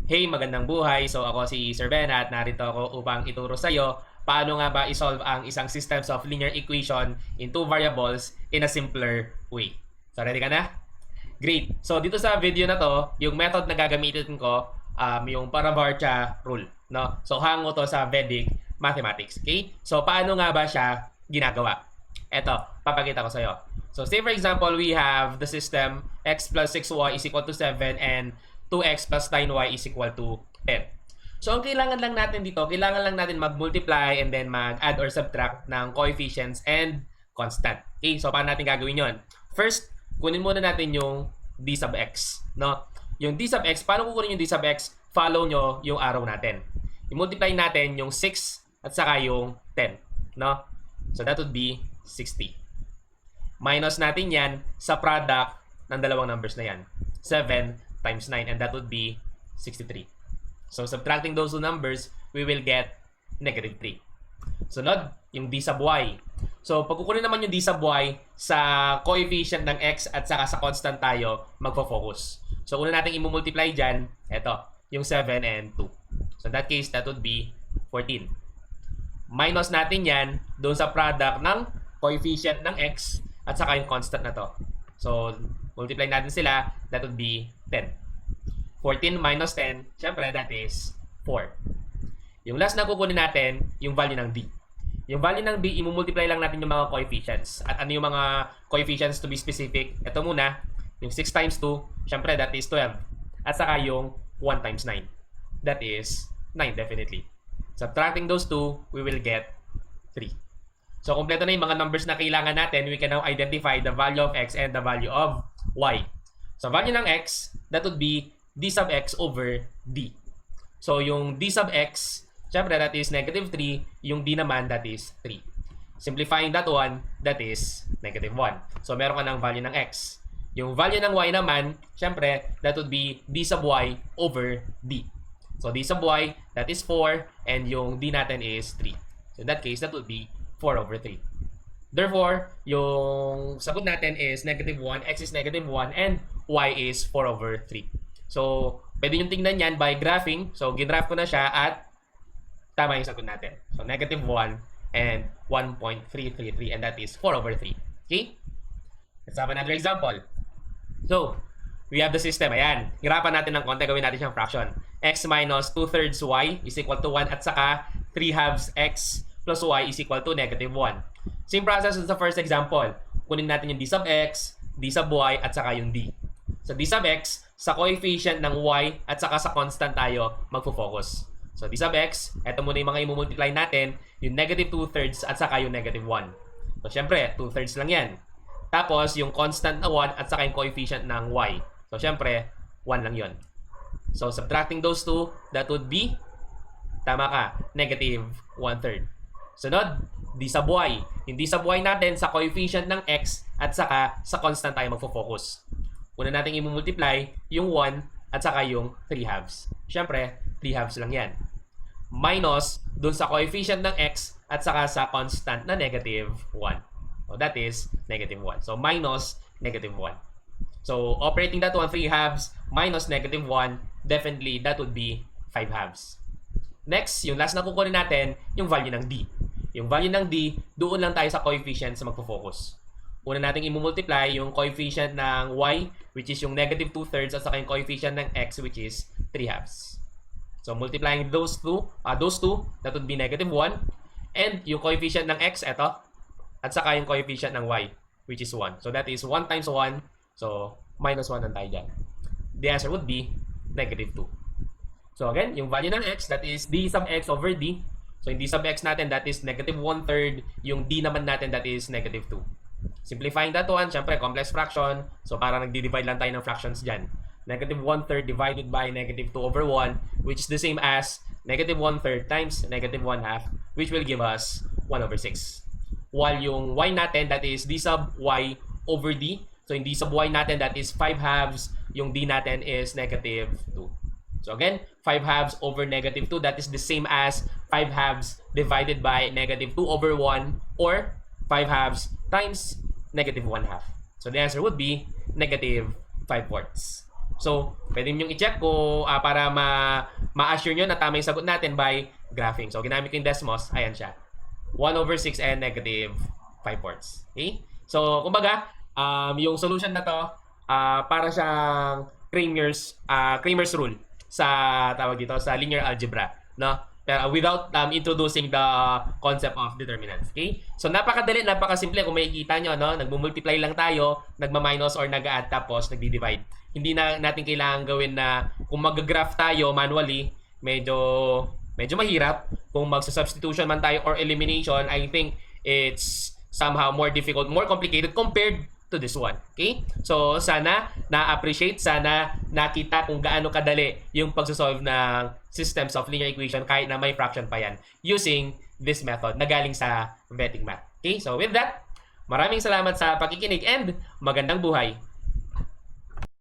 Hey, magandang buhay! So ako si Sir Ben at narito ako upang ituro sa iyo paano nga ba isolve ang isang systems of linear equation in two variables in a simpler way. So ready ka na? Great! So dito sa video na to, yung method na gagamitin ko yung Paravartya rule. No? So hango to sa Vedic mathematics. Okay? So paano nga ba siya ginagawa? Eto, papakita ko sa iyo. So say for example, we have the system x plus 6y is equal to 7 and 2x plus 9y is equal to 10. So, ang kailangan lang natin dito, kailangan lang natin mag-multiply and then mag-add or subtract ng coefficients and constant. Okay, so paano natin gagawin yon? First, kunin muna natin yung d sub x. No? Yung d sub x, paano kukunin yung d sub x? Follow nyo yung arrow natin. I-multiply natin yung 6 at saka yung 10. No? So, that would be 60. Minus natin yan sa product ng dalawang numbers na yan. 7 times 9, and that would be 63. So subtracting those two numbers, we will get negative 3. Sunod, yung d sub y. So pag kukunin naman yung d sub y sa coefficient ng x at saka sa constant tayo magfo-focus. So una natin i-multiply dyan, eto, yung 7 and 2. So in that case, that would be 14. Minus natin yan doon sa product ng coefficient ng x at saka yung constant na to. So multiply natin sila, that would be 10. 14 minus 10, syempre that is 4. Yung last na kukunin natin, yung value ng d. Yung value ng d, i-multiply lang natin yung mga coefficients. At ano yung mga coefficients to be specific? Ito muna, yung 6 times 2, syempre that is 12. At saka yung 1 times 9. That is 9 definitely. Subtracting those two, we will get 3. So, kompleto na yung mga numbers na kailangan natin. We can now identify the value of x and the value of y. So, value ng x, that would be d sub x over d. So, yung d sub x, syempre that is negative 3. Yung d naman, that is 3. Simplifying that one, that is negative 1. So, meron ka ng value ng x. Yung value ng y naman, syempre, that would be d sub y over d. So, d sub y, that is 4. And yung d natin is 3. So, in that case, that would be 4 over 3. Therefore, yung sagot natin is negative 1, x is negative 1, and y is 4 over 3. So, pwede nyo tingnan yan by graphing. So, ginraph ko na siya at tama yung sagot natin. So, negative 1 and 1.333, and that is 4 over 3. Okay? Let's have another example. So, we have the system. Ayan. Hirapan natin ng konti. Gawin natin siyang fraction. X minus 2/3 y is equal to 1 at saka 3/2 x plus y is equal to negative 1. Same process as the first example. Kunin natin yung d sub x, d sub y, at saka yung d. So d sub x, sa coefficient ng y at saka sa constant tayo magfo-focus. So d sub x, eto muna yung mga i-multiply natin, yung negative 2/3 at saka yung negative 1. So syempre, 2/3 lang yan. Tapos yung constant na 1 at saka yung coefficient ng y. So syempre, 1 lang yon. So subtracting those two, that would be, tama ka, negative 1/3. Sunod, d sub y. Yung d sub y natin sa coefficient ng x at saka sa constant tayo magfo-focus. Una natin i-multiply yung 1 at saka yung 3/2. Siyempre, 3/2 lang yan. Minus dun sa coefficient ng x at saka sa constant na negative 1. So that is negative 1. So minus negative 1. So operating that one, 3/2 minus negative 1, definitely that would be 5/2. Next, yung last na kukunin natin, yung value ng d. Yung value ng d, doon lang tayo sa coefficient sa magpo-focus. Una natin i-multiply yung coefficient ng y, which is yung negative 2/3, at saka yung coefficient ng x, which is 3/2. So, multiplying those two, that would be negative 1. And yung coefficient ng x, eto. At saka yung coefficient ng y, which is 1. So, that is 1 times 1. So, minus 1 ang tayo dyan. The answer would be negative 2. So, again, yung value ng x, that is d sub x over d. So, yung d sub x natin, that is negative 1/3. Yung d naman natin, that is negative 2. Simplifying that one, syempre, complex fraction. So, parang nagdi-divide lang tayo ng fractions dyan. Negative 1/3 divided by negative 2 over 1, which is the same as negative 1/3 times negative 1/2, which will give us 1 over 6. While yung y natin, that is d sub y over d. So, yung d sub y natin, that is 5/2. Yung d natin is negative 2. So again, 5/2 over negative 2, that is the same as 5/2 divided by negative 2 over 1, or 5/2 times negative 1/2. So the answer would be negative 5/4. So, pwede nyo i-check ko para ma-assure nyo na tama yung sagot natin by graphing. So, ginamit ko yung Desmos. Ayan siya. 1/6 and -5/4. Okay? So, kumbaga, yung solution na to, para siyang Cramer's rule sa tawag dito sa linear algebra, no? Pero without introducing the concept of determinants. Okay? So napakadali, napakasimple kung makikita nyo, no? Nagmo-multiply lang tayo, nagma-minus or nag-add tapos nagdi-divide. Hindi na natin kailangan gawin na kung mag-graph tayo manually, medyo mahirap. Kung magsa-substitution man tayo or elimination, I think it's somehow more difficult, more complicated compared to this one. Okay? So, sana na-appreciate, sana nakita kung gaano kadali yung pagsosolve ng systems of linear equation kahit na may fraction pa yan using this method na galing sa Vetting Math. Okay? So, with that, maraming salamat sa pakikinig and magandang buhay!